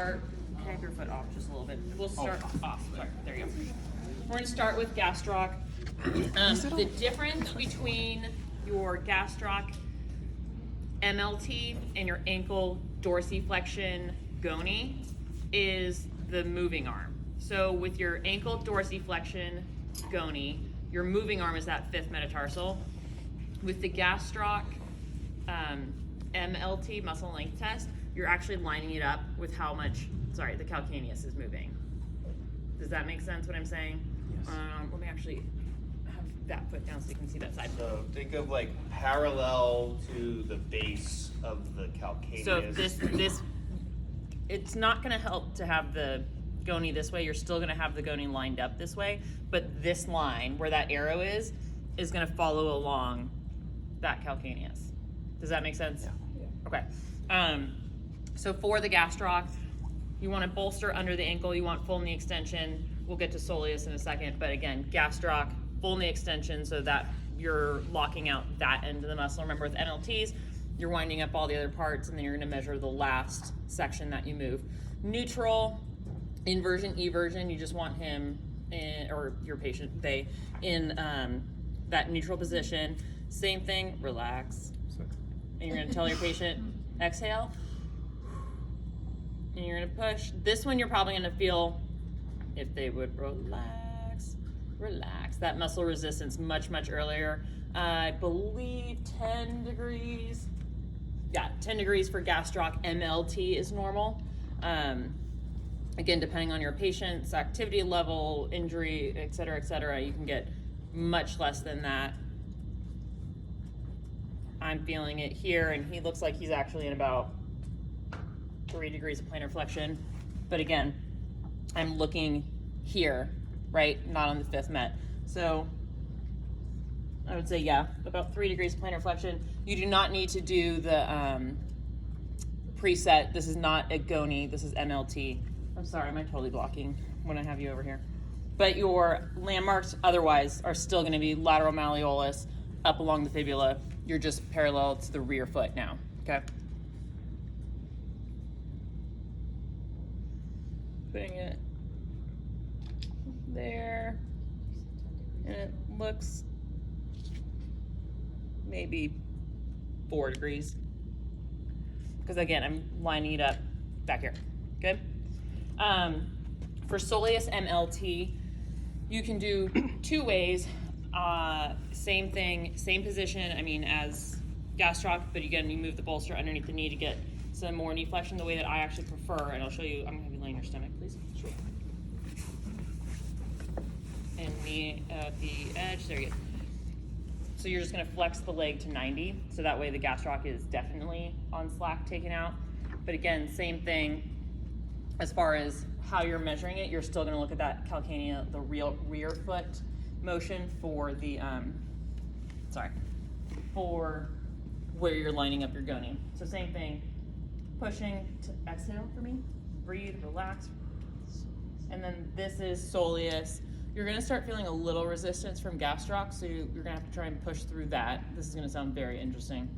Can I have your foot off just a little bit? We'll start off. Sorry, there you go. We're going to start with Gastroc. The difference between your Gastroc MLT and your ankle dorsiflexion goni is the moving arm. So with your ankle dorsiflexion goni, your moving arm is that fifth metatarsal. With the Gastroc MLT, muscle length test, you're actually lining it up with how much, the calcaneus is moving. Does that make sense what I'm saying? Yes. Let me actually have that foot down so you can see that side. So think of like parallel to the base of the calcaneus. So this, it's not gonna help to have the goni this way. You're still gonna have the goni lined up this way, but this line where that arrow is gonna follow along that calcaneus. Does that make sense? Yeah. Okay. So for the Gastroc, you want to bolster under the ankle. You want full knee extension. We'll get to Soleus in a second, but again, Gastroc, full knee extension so that you're locking out that end of the muscle. Remember with MLTs, you're winding up all the other parts and then you're going to measure the last section that you move. Neutral, inversion, eversion, you just want him in, or your patient, they, in that neutral position. Same thing, relax. And you're going to tell your patient, exhale. And you're going to push. This one you're probably going to feel, if they would relax, that muscle resistance much, much earlier. I believe 10 degrees. Yeah, 10 degrees for Gastroc MLT is normal. Again, depending on your patient's activity level, injury, et cetera, you can get much less than that. I'm feeling it here, and he looks like he's actually in about 3 degrees of plantar flexion. But again, I'm looking here, right? Not on the fifth met. So I would say, yeah, about 3 degrees of plantar flexion. You do not need to do the preset. This is not a goni, this is MLT. I'm sorry, am I totally blocking when I have you over here? But your landmarks otherwise are still gonna be lateral malleolus, up along the fibula. You're just parallel to the rear foot now, okay? Putting it there, and it looks maybe 4 degrees. Because again, I'm lining it up back here, good? For Soleus MLT, you can do 2 ways. Same thing, same position, as Gastroc, but again, you move the bolster underneath the knee to get some more knee flexion the way that I actually prefer, and I'll show you. I'm gonna have you lay on your stomach, please. Sure. And knee at the edge, there you go. So you're just gonna flex the leg to 90, so that way the Gastroc is definitely on slack taken out. But again, same thing, as far as how you're measuring it, you're still gonna look at that calcanea, the rear foot motion for the, for where you're lining up your goni. So same thing, pushing to exhale for me, breathe, relax. And then this is Soleus. You're gonna start feeling a little resistance from Gastroc, so you're gonna have to try and push through that. This is gonna sound very interesting.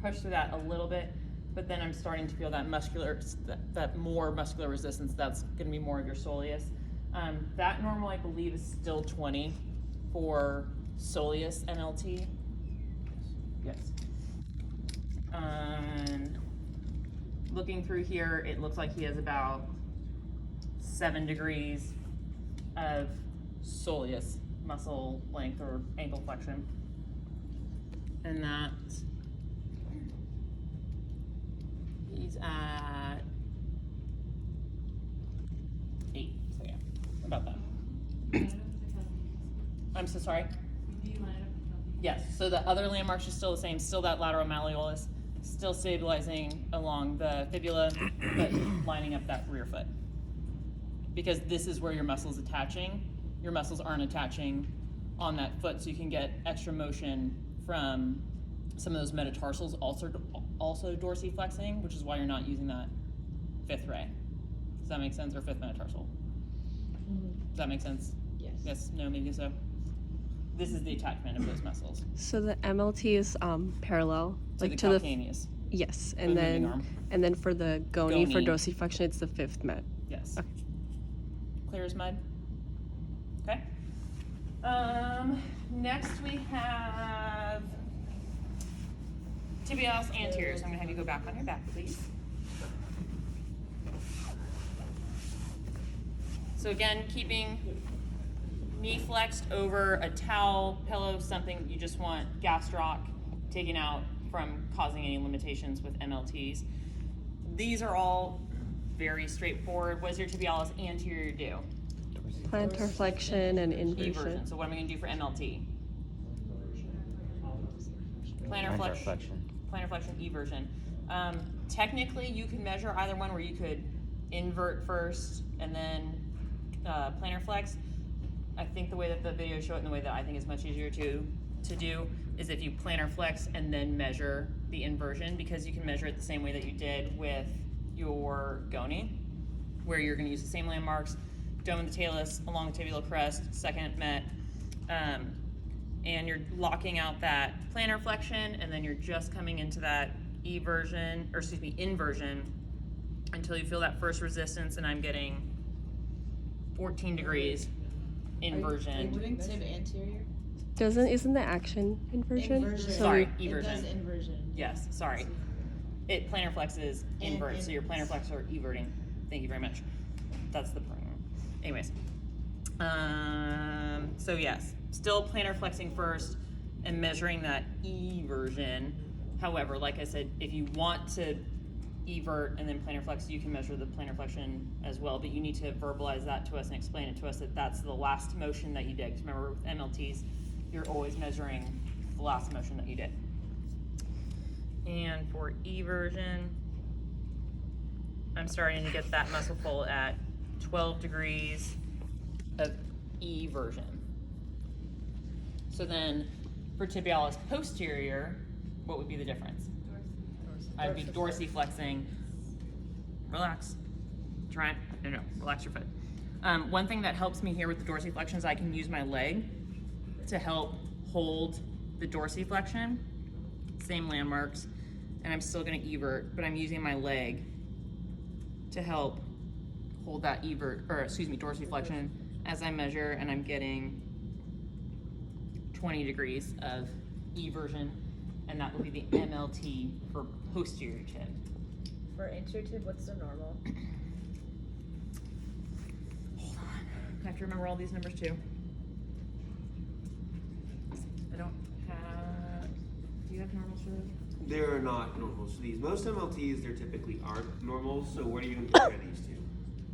Push through that a little bit, but then I'm starting to feel that that more muscular resistance. That's gonna be more of your Soleus. That normal, I believe, is still 20 for Soleus MLT. Yes. Looking through here, it looks like he has about 7 degrees of Soleus muscle length or ankle flexion. And that he's at 8. So yeah, about that. I'm so sorry. Yes, so the other landmarks are still the same, still that lateral malleolus, still stabilizing along the fibula, but lining up that rear foot. Because this is where your muscle's attaching. Your muscles aren't attaching on that foot, so you can get extra motion from some of those metatarsals also dorsiflexing, which is why you're not using that fifth ray. Does that make sense? Or fifth metatarsal? Does that make sense? Yes. Yes, no, maybe so. This is the attachment of those muscles. So the MLT is parallel, So like the to calcaneus. Yes, For and the moving then arm. and then for the goni for Goni. dorsiflexion, it's the 5th met. Yes. Okay. Clear as mud. Okay. Next we have tibialis anterior. So I'm gonna have you go back on your back, please. So again, keeping knee flexed over a towel, pillow, something you just want Gastroc taken out from causing any limitations with MLTs. These are all very straightforward. What does your tibialis anterior do? Plantar flexion and inversion. Eversion. So what am I going to do for MLT? Plantar flexion. Plantar flexion, eversion. Technically, you can measure either one where you could invert first and then plantar flex. I think the way that the videos show it and the way that I think is much easier to do is if you plantar flex and then measure the inversion, because you can measure it the same way that you did with your goni, where you're going to use the same landmarks, dome of the talus along the tibial crest, second met, and you're locking out that plantar flexion, and then you're just coming into that inversion until you feel that first resistance, and I'm getting 14 degrees inversion. Are you doing tib anterior? Isn't the action inversion? Inversion. Sorry, It does eversion. inversion. Yes, sorry. It plantar flexes invert, so your plantar flexors are everting. Thank you very much. That's the pronoun. Anyways, so yes, still plantar flexing first and measuring that eversion. However, like I said, if you want to evert and then plantar flex, you can measure the plantar flexion as well, but you need to verbalize that to us and explain it to us that that's the last motion that you did. Because remember, with MLTs, you're always measuring the last motion that you did. And for eversion, I'm starting to get that muscle pull at 12 degrees of eversion. So then for tibialis posterior, what would be the difference? I'd be dorsiflexing. Relax. Relax your foot. One thing that helps me here with the dorsiflexion is I can use my leg to help hold the dorsiflexion, same landmarks, and I'm still gonna evert, but I'm using my leg to help hold that dorsiflexion as I measure, and I'm getting 20 degrees of eversion, and that will be the MLT for posterior tib. For anterior tib, what's the normal? Hold on, I have to remember all these numbers too. I don't have, do you have normals for those? They're not normals for these. Most MLTs, there typically aren't normals, so what are you going to compare these to?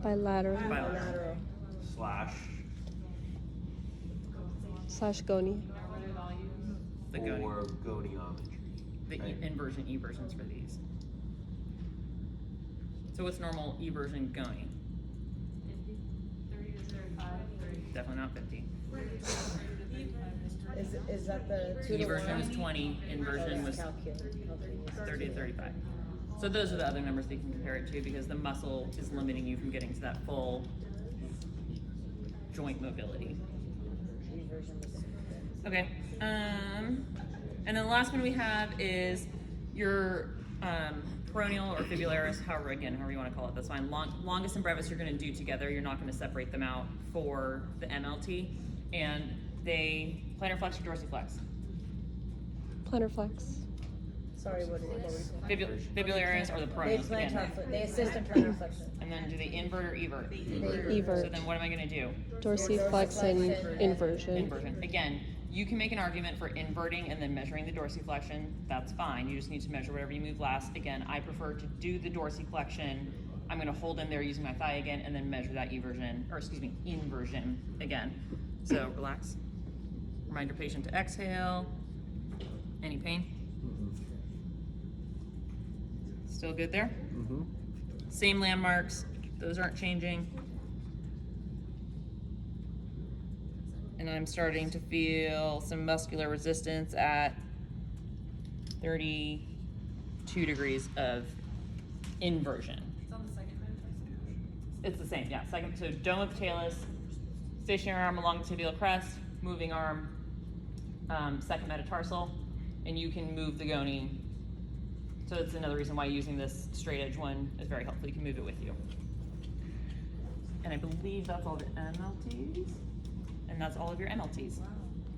Bilateral Bilateral. Slash / goni. The goni. or goniometry. The right? inversion eversions for these. So what's normal eversion goni? 50, 30 to 35, 30. Definitely not 50. Is that the 2 to 1? Eversion was 20, inversion was 30 to 35. So those are the other numbers that you can compare it to, because the muscle is limiting you from getting to that full joint mobility. Okay, and then the last one we have is your peroneal or fibularis, however you want to call it, that's fine. Longus and brevis you're going to do together. You're not going to separate them out for the MLT. And they plantar flex or dorsiflex? Plantar flex. Sorry, what were you saying? Fibularis or the peroneal? They assist in plantar flexion. And then do they invert or evert? Evert. So then what am I going to do? Dorsiflex and inversion. Inversion. Again, you can make an argument for inverting and then measuring the dorsiflexion. That's fine. You just need to measure whatever you move last. Again, I prefer to do the dorsiflexion. I'm going to hold in there using my thigh again and then measure that inversion again. So relax. Remind your patient to exhale. Any pain? Still good there? Mm-hmm. Same landmarks. Those aren't changing. And I'm starting to feel some muscular resistance at 32 degrees of inversion. It's on the second metatarsal. It's the same, yeah. Second, so dome of the talus, stationary arm along the tibial crest, moving arm, second metatarsal, and you can move the goni So it's another reason why using this straight edge one is very helpful. You can move it with you. And I believe that's all the MLTs. And that's all of your MLTs.